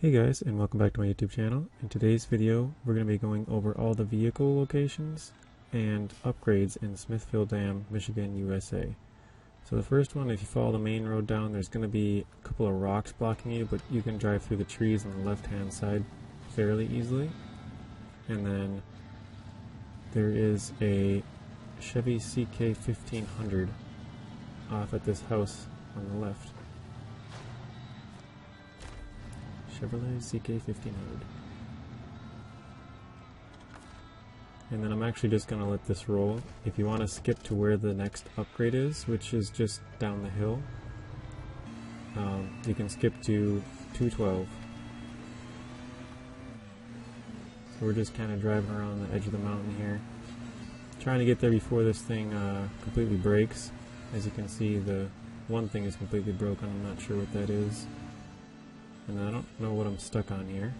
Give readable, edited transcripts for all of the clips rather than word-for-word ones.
Hey guys, and welcome back to my YouTube channel. In today's video, we're going to be going over all the vehicle locations and upgrades in Smithville Dam, Michigan, USA. So the first one, if you follow the main road down, there's going to be a couple of rocks blocking you, but you can drive through the trees on the left-hand side fairly easily. And then there is a Chevy CK 1500 off at this house on the left. Chevrolet CK 1500. And then I'm actually just going to let this roll. If you want to skip to where the next upgrade is, which is just down the hill, you can skip to 212. So we're just kind of driving around the edge of the mountain here, trying to get there before this thing completely breaks. As you can see, the one thing is completely broken. I'm not sure what that is. And I don't know what I'm stuck on here.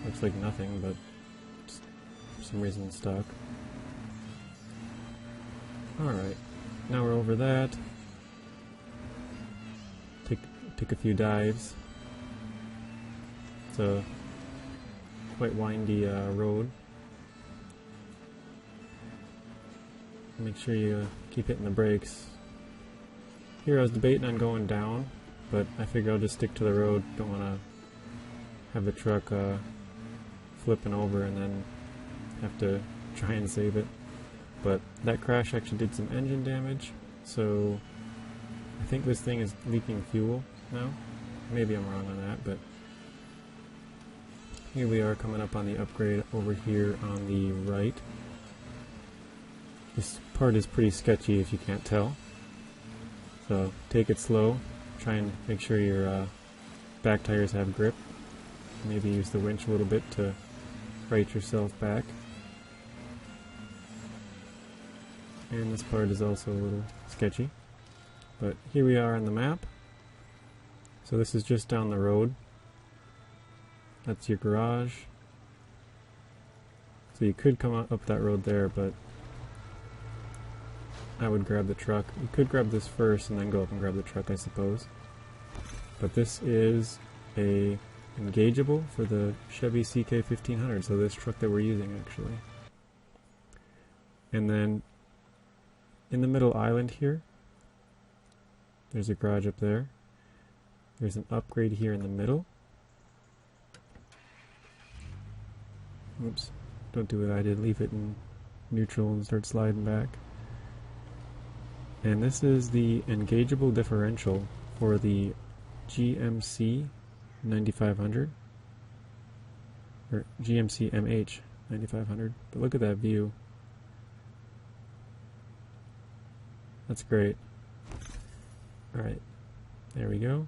Looks like nothing, but for some reason it's stuck. Alright, now we're over that. Take a few dives. It's a quite windy road. Make sure you keep hitting the brakes. Here I was debating on going down, but I figure I'll just stick to the road. Don't want to have the truck flipping over and then have to try and save it. But that crash actually did some engine damage, so I think this thing is leaking fuel now. Maybe I'm wrong on that, but here we are coming up on the upgrade over here on the right. This part is pretty sketchy if you can't tell, so take it slow. Try and make sure your back tires have grip. Maybe use the winch a little bit to right yourself back. And this part is also a little sketchy. But here we are on the map. So this is just down the road. That's your garage. So you could come up that road there, but I would grab the truck. You could grab this first and then go up and grab the truck, I suppose. But this is a Engageable for the Chevy CK 1500, so this truck that we're using actually. And then in the middle island here, there's a garage up there. There's an upgrade here in the middle. Oops, don't do what I did, leave it in neutral and start sliding back. And this is the Engageable Differential for the GMC 9500, or GMC MH 9500. But look at that view. That's great. Alright, there we go.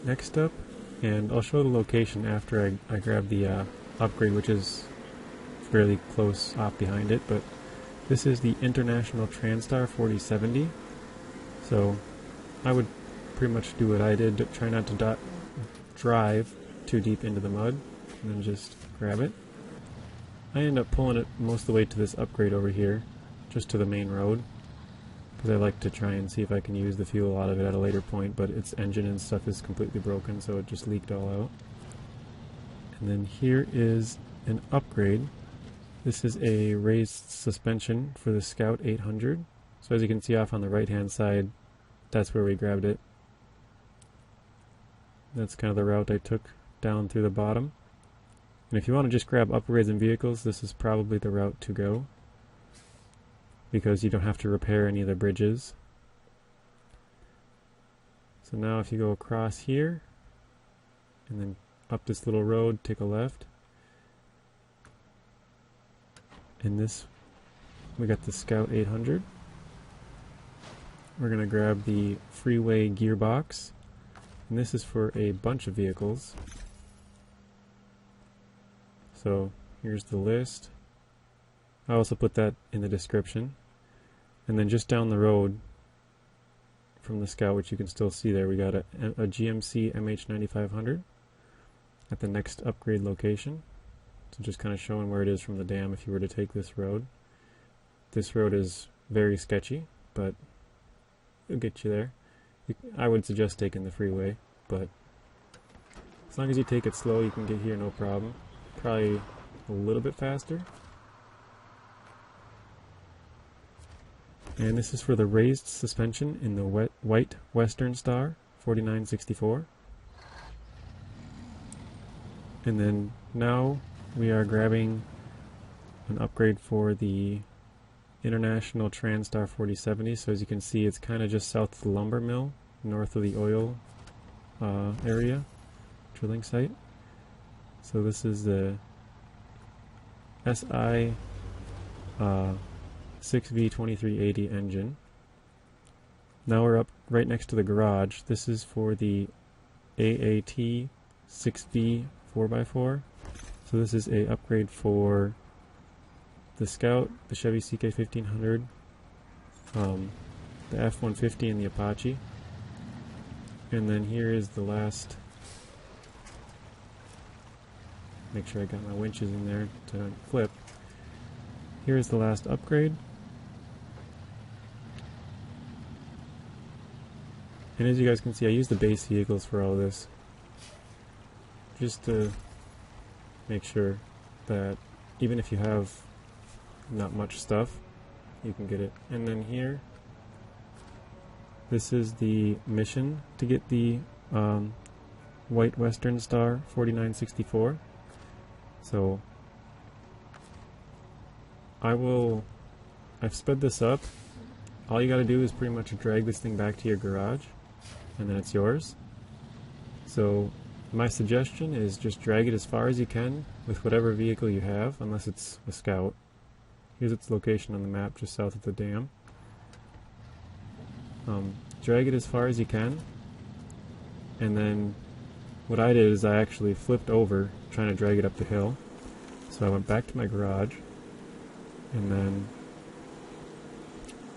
Next up, and I'll show the location after I grab the upgrade, which is fairly close off behind it, but this is the International Transtar 4070. So I would pretty much do what I did, try not to drive too deep into the mud, and then just grab it. I end up pulling it most of the way to this upgrade over here, just to the main road, because I like to try and see if I can use the fuel out of it at a later point, but its engine and stuff is completely broken, so it just leaked all out. And then here is an upgrade. This is a raised suspension for the Scout 800. So as you can see off on the right hand side, that's where we grabbed it. That's kind of the route I took down through the bottom. And if you want to just grab upgrades in vehicles, this is probably the route to go, because you don't have to repair any of the bridges. So now if you go across here and then up this little road, take a left. In this, we got the Scout 800. We're going to grab the Freeway Gearbox, and this is for a bunch of vehicles. So here's the list. I also put that in the description. And then just down the road from the Scout, which you can still see there, we got a GMC MH9500 at the next upgrade location. So just kind of showing where it is from the dam if you were to take this road. This road is very sketchy, but it'll get you there. I would suggest taking the freeway, but as long as you take it slow, you can get here no problem. Probably a little bit faster. And this is for the raised suspension in the white Western Star 4964. And then now we are grabbing an upgrade for the International Transtar 4070. So as you can see, it's kind of just south of the lumber mill, north of the oil area, drilling site. So this is the SI 6V2380 engine. Now we're up right next to the garage. This is for the AAT 6V 4x4. So this is a upgrade for the Scout, the Chevy CK1500, the F-150 and the Apache. And then here is the last, make sure I got my winches in there to flip. Here's the last upgrade. And as you guys can see, I use the base vehicles for all this, just to make sure that even if you have not much stuff, you can get it. And then here, this is the mission to get the white Western Star 4964. So I've sped this up. All you gotta do is pretty much drag this thing back to your garage, and then it's yours. So my suggestion is just drag it as far as you can with whatever vehicle you have, unless it's a Scout. Here's its location on the map, just south of the dam. Drag it as far as you can, and then what I did is I actually flipped over trying to drag it up the hill. So I went back to my garage, and then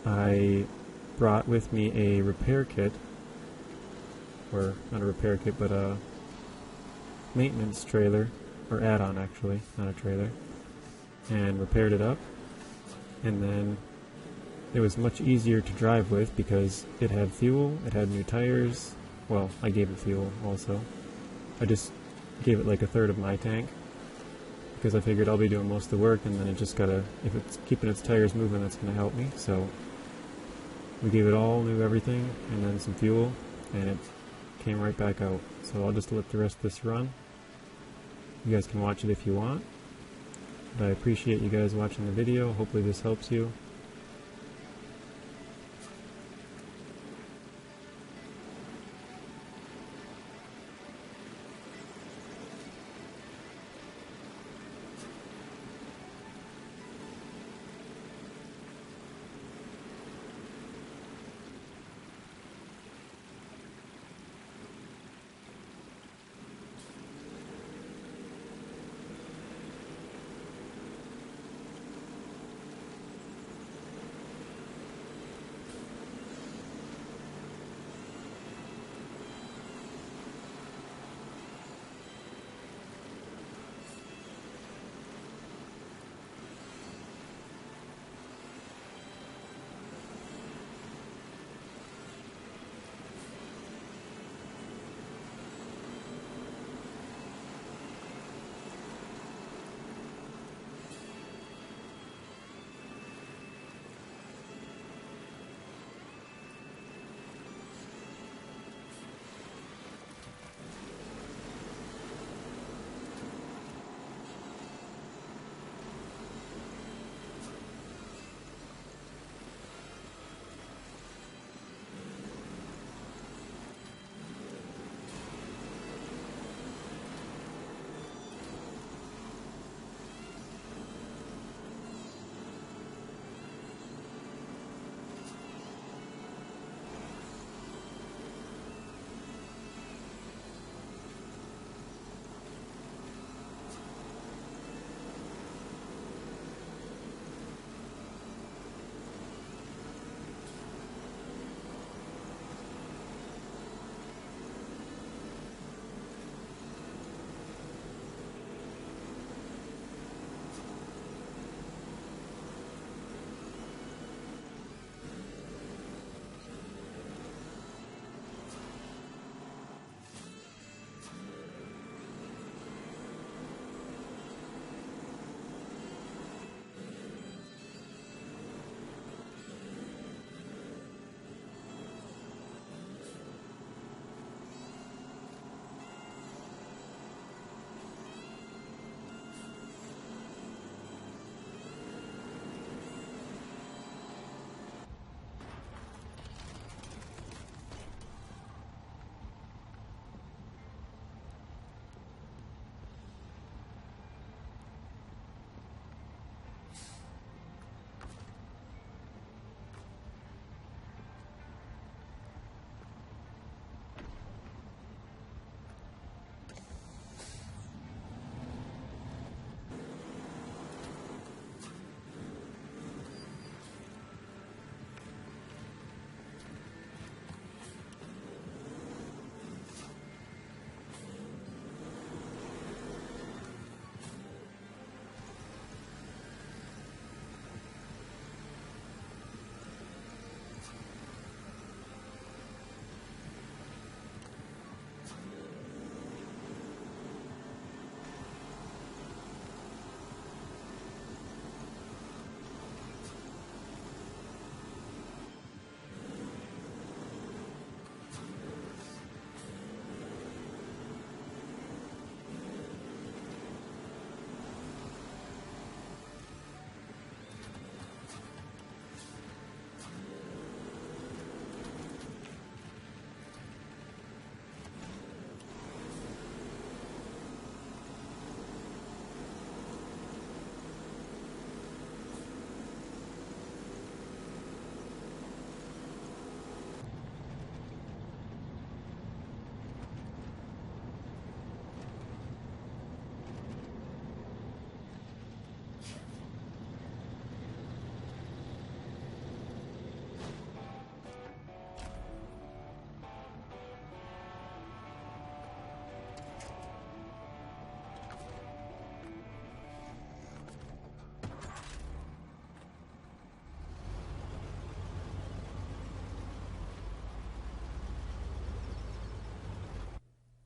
I brought with me a repair kit, or not a repair kit, but a maintenance trailer, or add-on actually, not a trailer, and repaired it up. And then it was much easier to drive with because it had fuel, it had new tires. Well, I gave it fuel also. I just gave it like a third of my tank because I figured I'll be doing most of the work, and then it just gotta, if it's keeping its tires moving, that's gonna help me. So we gave it all new everything and then some fuel, and it came right back out. So I'll just let the rest of this run. You guys can watch it if you want. But I appreciate you guys watching the video. Hopefully this helps you.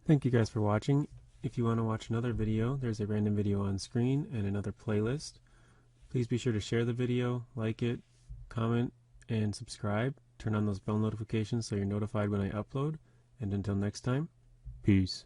Thank you guys for watching. If you want to watch another video, there's a random video on screen and another playlist. Please be sure to share the video, like it, comment, and subscribe. Turn on those bell notifications so you're notified when I upload. And until next time, peace.